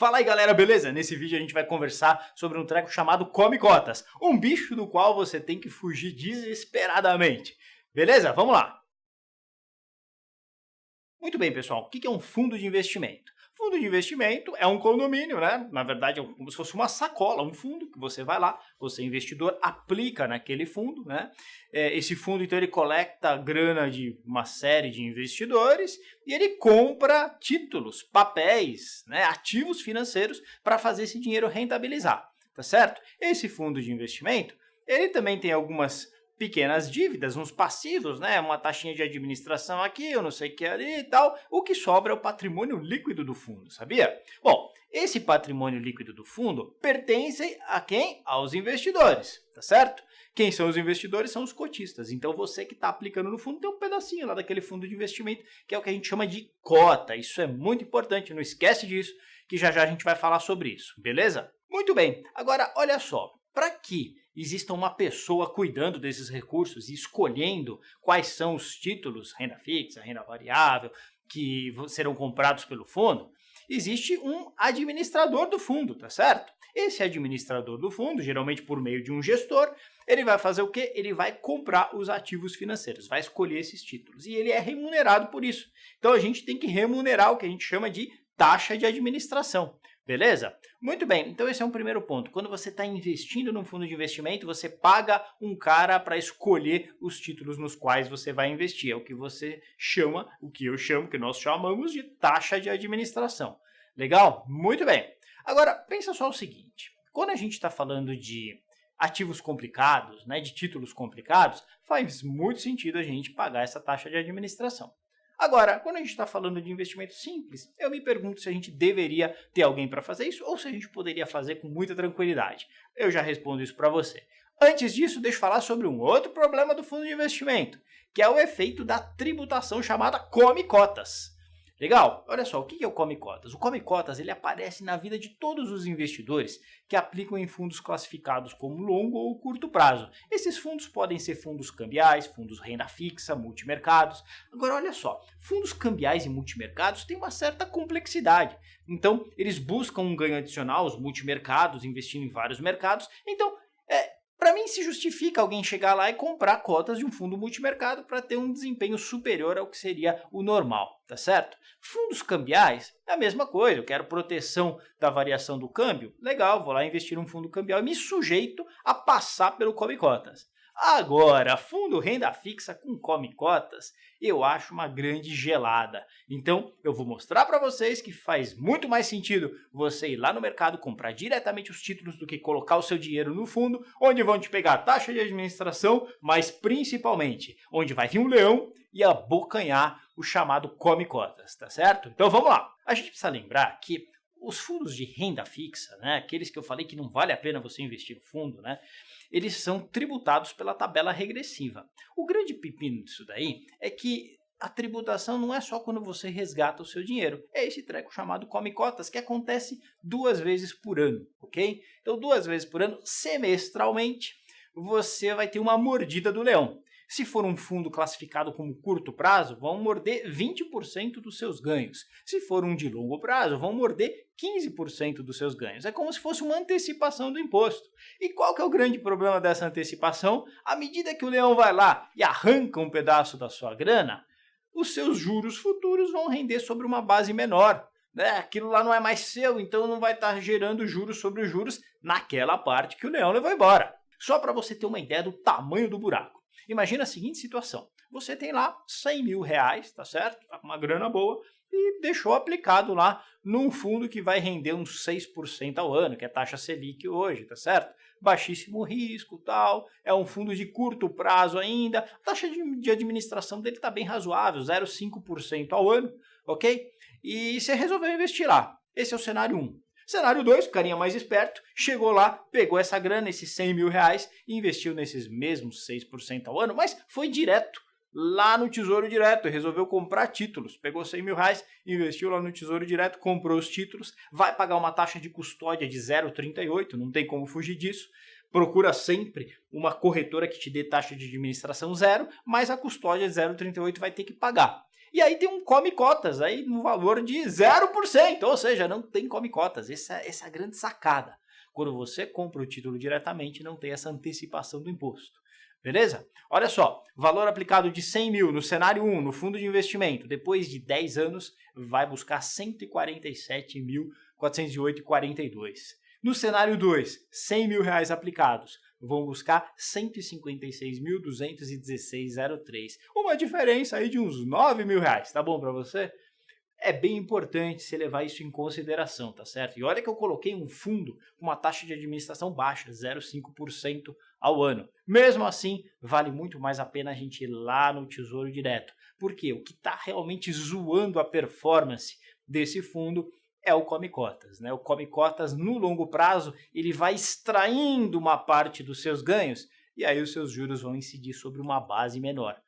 Fala aí galera, beleza? Nesse vídeo a gente vai conversar sobre um treco chamado Come Cotas, um bicho do qual você tem que fugir desesperadamente. Beleza? Vamos lá! Muito bem pessoal, o que é um fundo de investimento? Fundo de investimento é um condomínio, né? Na verdade é como se fosse uma sacola, um fundo que você vai lá, você investidor aplica naquele fundo, né? Esse fundo então ele coleta grana de uma série de investidores e ele compra títulos, papéis, né? Ativos financeiros para fazer esse dinheiro rentabilizar, tá certo? Esse fundo de investimento, ele também tem algumas pequenas dívidas, uns passivos, né? Uma taxinha de administração aqui, eu não sei o que ali e tal. O que sobra é o patrimônio líquido do fundo, sabia? Bom, esse patrimônio líquido do fundo pertence a quem? Aos investidores, tá certo? Quem são os investidores? São os cotistas. Então você que está aplicando no fundo tem um pedacinho lá daquele fundo de investimento, que é o que a gente chama de cota. Isso é muito importante, não esquece disso, que já já a gente vai falar sobre isso, beleza? Muito bem, agora olha só, para que exista uma pessoa cuidando desses recursos e escolhendo quais são os títulos, renda fixa, renda variável, que serão comprados pelo fundo, existe um administrador do fundo, tá certo? Esse administrador do fundo, geralmente por meio de um gestor, ele vai fazer o quê? Ele vai comprar os ativos financeiros, vai escolher esses títulos e ele é remunerado por isso. Então a gente tem que remunerar o que a gente chama de taxa de administração. Beleza? Muito bem, então esse é um primeiro ponto. Quando você está investindo num fundo de investimento, você paga um cara para escolher os títulos nos quais você vai investir. É o que você chama, o que eu chamo, que nós chamamos de taxa de administração. Legal? Muito bem. Agora, pensa só o seguinte. Quando a gente está falando de ativos complicados, né, de títulos complicados, faz muito sentido a gente pagar essa taxa de administração. Agora, quando a gente está falando de investimento simples, eu me pergunto se a gente deveria ter alguém para fazer isso ou se a gente poderia fazer com muita tranquilidade. Eu já respondo isso para você. Antes disso, deixa eu falar sobre um outro problema do fundo de investimento, que é o efeito da tributação chamada Come Cotas. Legal? Olha só, o que é o Come Cotas? O Come Cotas ele aparece na vida de todos os investidores que aplicam em fundos classificados como longo ou curto prazo. Esses fundos podem ser fundos cambiais, fundos renda fixa, multimercados. Agora olha só, fundos cambiais e multimercados têm uma certa complexidade. Então eles buscam um ganho adicional, os multimercados, investindo em vários mercados. Então, para mim, se justifica alguém chegar lá e comprar cotas de um fundo multimercado para ter um desempenho superior ao que seria o normal, tá certo? Fundos cambiais é a mesma coisa, eu quero proteção da variação do câmbio, legal, vou lá investir num fundo cambial e me sujeito a passar pelo Come Cotas. Agora, fundo renda fixa com Come Cotas, eu acho uma grande gelada. Então, eu vou mostrar para vocês que faz muito mais sentido você ir lá no mercado comprar diretamente os títulos do que colocar o seu dinheiro no fundo, onde vão te pegar a taxa de administração, mas principalmente onde vai vir um leão e abocanhar o chamado Come Cotas, tá certo? Então vamos lá. A gente precisa lembrar que os fundos de renda fixa, né, aqueles que eu falei que não vale a pena você investir no fundo, né, eles são tributados pela tabela regressiva. O grande pepino disso daí é que a tributação não é só quando você resgata o seu dinheiro. É esse treco chamado Come Cotas que acontece 2 vezes por ano, ok? Então 2 vezes por ano, semestralmente, você vai ter uma mordida do leão. Se for um fundo classificado como curto prazo, vão morder 20% dos seus ganhos. Se for um de longo prazo, vão morder 15% dos seus ganhos. É como se fosse uma antecipação do imposto. E qual que é o grande problema dessa antecipação? À medida que o leão vai lá e arranca um pedaço da sua grana, os seus juros futuros vão render sobre uma base menor. Aquilo lá não é mais seu, então não vai estar gerando juros sobre juros naquela parte que o leão levou embora. Só para você ter uma ideia do tamanho do buraco. Imagina a seguinte situação, você tem lá 100 mil reais, tá certo? Tá com uma grana boa e deixou aplicado lá num fundo que vai render uns 6% ao ano, que é taxa Selic hoje, tá certo? Baixíssimo risco, tal, é um fundo de curto prazo ainda, a taxa de administração dele está bem razoável, 0,5% ao ano, ok? E você resolveu investir lá, esse é o cenário 1. Cenário 2, o carinha mais esperto, chegou lá, pegou essa grana, esses 100 mil reais, e investiu nesses mesmos 6% ao ano, mas foi direto lá no Tesouro Direto, resolveu comprar títulos, pegou 100 mil reais, investiu lá no Tesouro Direto, comprou os títulos, vai pagar uma taxa de custódia de 0,38, não tem como fugir disso, procura sempre uma corretora que te dê taxa de administração zero, mas a custódia de 0,38 vai ter que pagar. E aí tem um come cotas aí no valor de 0%, ou seja, não tem come cotas. Essa é a grande sacada. Quando você compra o título diretamente, não tem essa antecipação do imposto. Beleza? Olha só, valor aplicado de 100 mil no cenário 1, no fundo de investimento, depois de 10 anos, vai buscar 147.408,42. No cenário 2, 100 mil reais aplicados, vão buscar 156.216,03. Uma diferença aí de uns 9 mil reais, tá bom para você? É bem importante você levar isso em consideração, tá certo? E olha que eu coloquei um fundo com uma taxa de administração baixa, 0,5% ao ano. Mesmo assim, vale muito mais a pena a gente ir lá no Tesouro Direto. Porque o que está realmente zoando a performance desse fundo é o come cotas, né? O come cotas no longo prazo, ele vai extraindo uma parte dos seus ganhos e aí os seus juros vão incidir sobre uma base menor.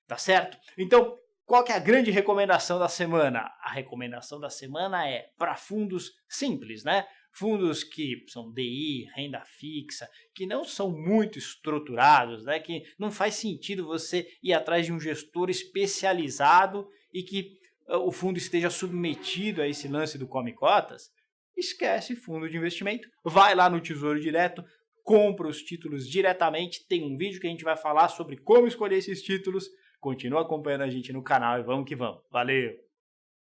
Tá certo? Então, qual que é a grande recomendação da semana? A recomendação da semana é para fundos simples, né? Fundos que são DI, renda fixa, que não são muito estruturados, né? Que não faz sentido você ir atrás de um gestor especializado e que o fundo esteja submetido a esse lance do come cotas. Esquece fundo de investimento, vai lá no Tesouro Direto, compra os títulos diretamente. Tem um vídeo que a gente vai falar sobre como escolher esses títulos. Continua acompanhando a gente no canal e vamos que vamos. Valeu!